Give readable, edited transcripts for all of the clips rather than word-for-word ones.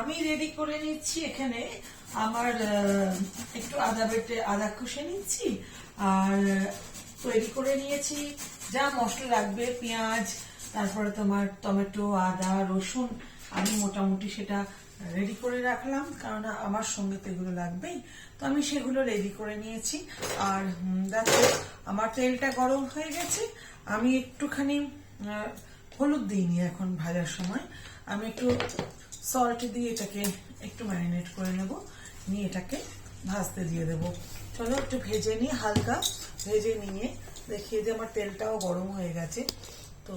আমি রেডি করে নিচ্ছি এখানে আমার একটু আদা বেটে আদা কষে নিচ্ছি আর তৈরি করে নিয়েছি যা মশলা লাগবে পেঁয়াজ তারপরে তোমার টমেটো আদা রসুন আমি মোটামুটি সেটা রেডি করে রাখলাম কারণ আমার সঙ্গে তো এগুলো লাগবেই তো আমি সেগুলো রেডি করে নিয়েছি আর দেখো আমার তেলটা গরম হয়ে গেছে আমি একটুখানি হলুদ দিইনি এখন ভাজার সময় আমি একটু সল্ট দিয়ে এটাকে একটু ম্যারিনেট করে নেব নিয়ে এটাকে ভাজতে দিয়ে দেবো চলো একটু ভেজে নিই হালকা ভেজে নিয়ে দেখিয়ে দিয়ে আমার তেলটাও গরম হয়ে গেছে তো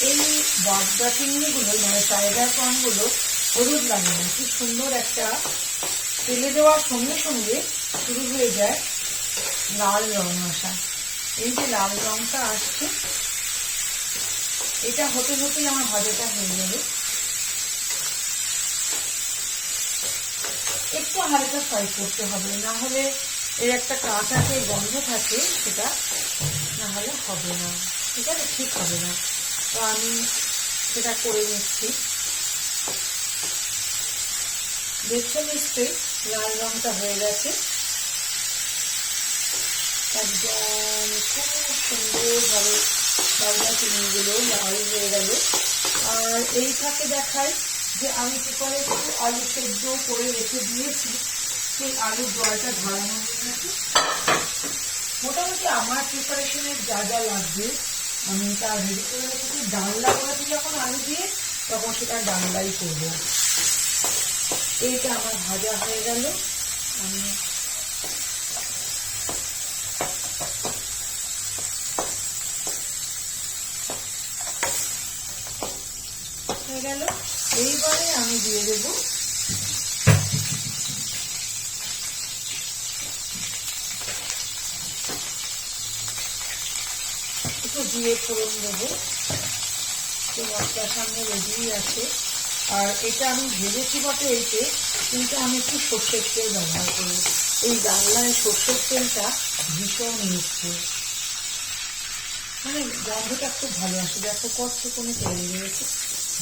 এই বাগদা চিংড়িগুলো মানে টাইগার প্রনগুলো হলুদ লাগে না কি সুন্দর একটা তেলে দেওয়ার সঙ্গে সঙ্গে শুরু হয়ে যায় লাল রং আসা এই যে লাল রংটা আসছে এটা হতে হতেই আমার ভাজাটা হয়ে যাবে একটু হালকা ফ্রাই করতে হবে না হলে এর একটা কাঁচা যে গন্ধ থাকে সেটা না হলে হবে না ঠিক আছে ঠিক হবে না তো আমি সেটা করে নিচ্ছি দেখছো নিশ্চয়ই লাল রংটা হয়ে গেছে একদম খুব সুন্দরভাবে বাগদা চিংড়িগুলো লাল হয়ে গেল আর এই ফাঁকে দেখাই যে আমি কি করে একটু আলু সেদ্ধ করে রেখে দিয়েছি সেই আলুর জলটা ঝরানো হয়ে গেছে মোটামুটি আমার প্রিপারেশনের যা যা লাগবে আমি তা রেডি করে রেখেছি ডালনা করেছি যখন আলু দিয়ে তখন সেটা ডালনাই করবো এইটা আমার ভাজা হয়ে গেল আমি হয়ে গেল এইবারে আমি দিয়ে দেবো একটু দিয়ে ফোড়ন দেবো তো মশলার সামনে রেডি আছে আর এটা আমি ভেজেছি বটে এইতে কিন্তু আমি একটু সর্ষের তেল ব্যবহার করবো এই ডালনায় সর্ষের তেলটা ভীষণ মিষ্টি মানে গন্ধটা খুব ভালো আসে দেখো কষ্ট কোনো তেল রয়েছে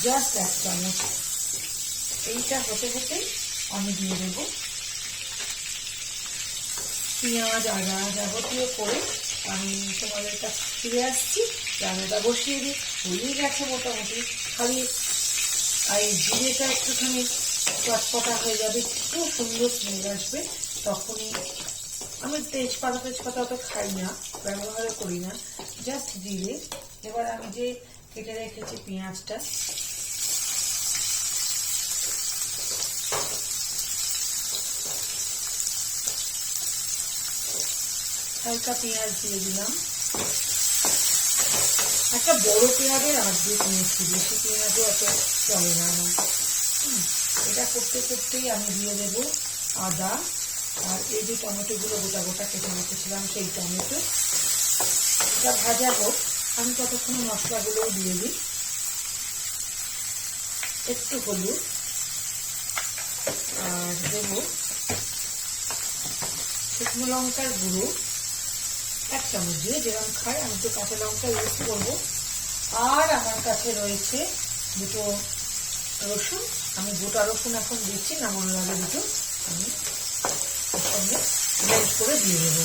জাস্ট এক চামচ এইটা হতে হতেই আমি দিয়ে দেবো পেঁয়াজ আদা যাবতীয় করে আমি তোমাদের কাছে ফিরে আসছি রান্নাটা বসিয়ে দিই হয়েই গেছে মোটামুটি খালি এই জিরেটা একটুখানি চটপটা হয়ে যাবে খুব সুন্দর স্মেল আসবে তখনই আমি তেজপাতা অত খাই না ব্যবহার করি না জাস্ট জিরে এবার আমি যে কেটে রেখেছি পেঁয়াজটা হালকা পেঁয়াজ দিয়ে দিলাম একটা বড় পেঁয়াজের আধ দিয়ে নিয়েছি বেশি পেঁয়াজও অত চলে না এটা করতে করতেই আমি দিয়ে দেব আদা আর এই যে টমেটোগুলো গোটা গোটা কেটে রেখেছিলাম সেই টমেটো এটা ভাজা হোক আমি ততক্ষণ মশলাগুলোও দিয়ে দিই একটু হলুদ আর দেব শুকনো লঙ্কার গুঁড়ো এক চামচ দিয়ে যেরকম খাই আমি তো কাঁচা লঙ্কা ইউজ করবো আর আমার কাছে রয়েছে দুটো রসুন আমি গোটা রসুন এখন দিচ্ছি নামানোর আগে দুটো আমি ওর সঙ্গে ব্লেন্ড করে দিয়ে দেবো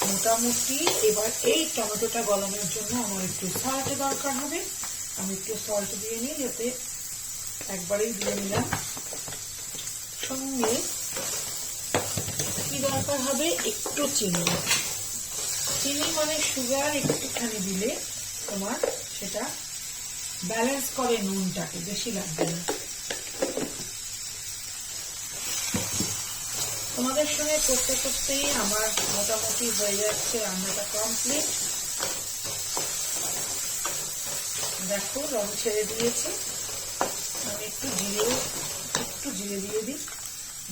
মোটামুটি এবার এই টমেটোটা গলানোর জন্য আমার একটু সল্ট দরকার হবে আমি একটু সল্ট দিয়ে নিই যাতে একবারেই দিয়ে নিলাম সঙ্গে কি দরকার হবে একটু চিনি চিনি মানে সুগার একটুখানি দিলে তোমার সেটা ব্যালেন্স করে নুনটাকে বেশি লাগবে না তোমাদের সঙ্গে করতে করতেই আমার মোটামুটি হয়ে যাচ্ছে রান্নাটা কমপ্লিট দেখো রং ছেড়ে দিয়েছে আমি একটু জিরে দিয়ে দিই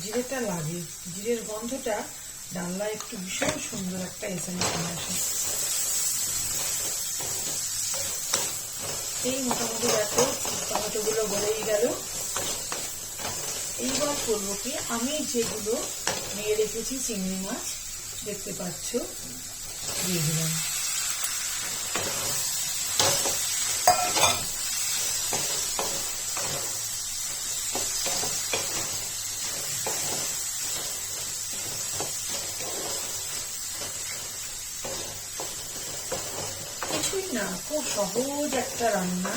জিরেটা লাগে জিরের গন্ধটা ডালনা একটু ভীষণ সুন্দর একটা এসেন্স আসে এই মোটামুটি দেখো টমেটোগুলো গলেই গেল এইবার করবো কি আমি যেগুলো নিয়ে রেখেছি চিংড়ি মাছ, দেখতে পাচ্ছ, দিয়ে দিলাম। কিছুই না, খুব সহজ একটা রান্না,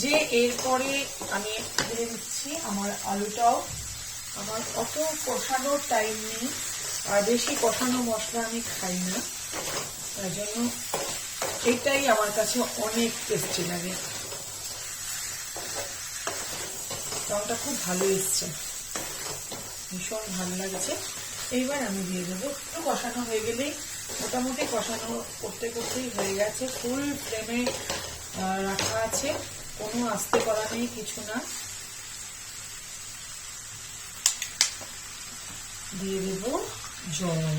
যে এরপরে আমি দিয়ে দিচ্ছি আমার আলুটাও। আমার অত কষানোর টাইম নেই, আর বেশি কষানো মশলা আমি খাই না, তাই জন্য এটাই আমার কাছে অনেক টেস্টি লাগে। রংটা খুব ভালো এসছে, ভীষণ ভালো লাগছে। এইবার আমি দিয়ে দেবো, একটু কষানো হয়ে গেলেই, মোটামুটি কষানো করতে করতেই হয়ে গেছে, ফুল ফ্লেমে রাখা আছে, কোনো আস্তে করা নেই, কিছু না। দিয়ে দেব জল,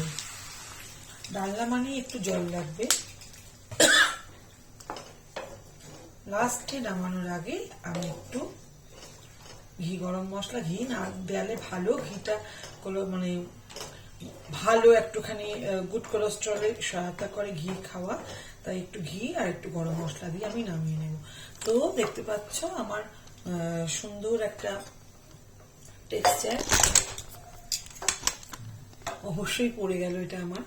ডালনা মানে একটু জল লাগবে। লাস্টে নামানোর আগে আমি একটু ঘি, গরম মশলা, ঘি না দেয়ালে ভালো, ঘিটা মানে ভালো একটুখানি গুড কোলেস্ট্রলের সহায়তা করে ঘি খাওয়া, তাই একটু ঘি আর একটু গরম মশলা দিয়ে আমি নামিয়ে নেব। তো দেখতে পাচ্ছ আমার সুন্দর একটা টেক্সচার অবশ্যই পড়ে গেল এটা আমার।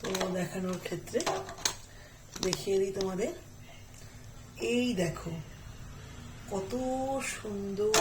তো দেখানোর ক্ষেত্রে দেখিয়ে দিই তোমাদের, এই দেখো কত সুন্দর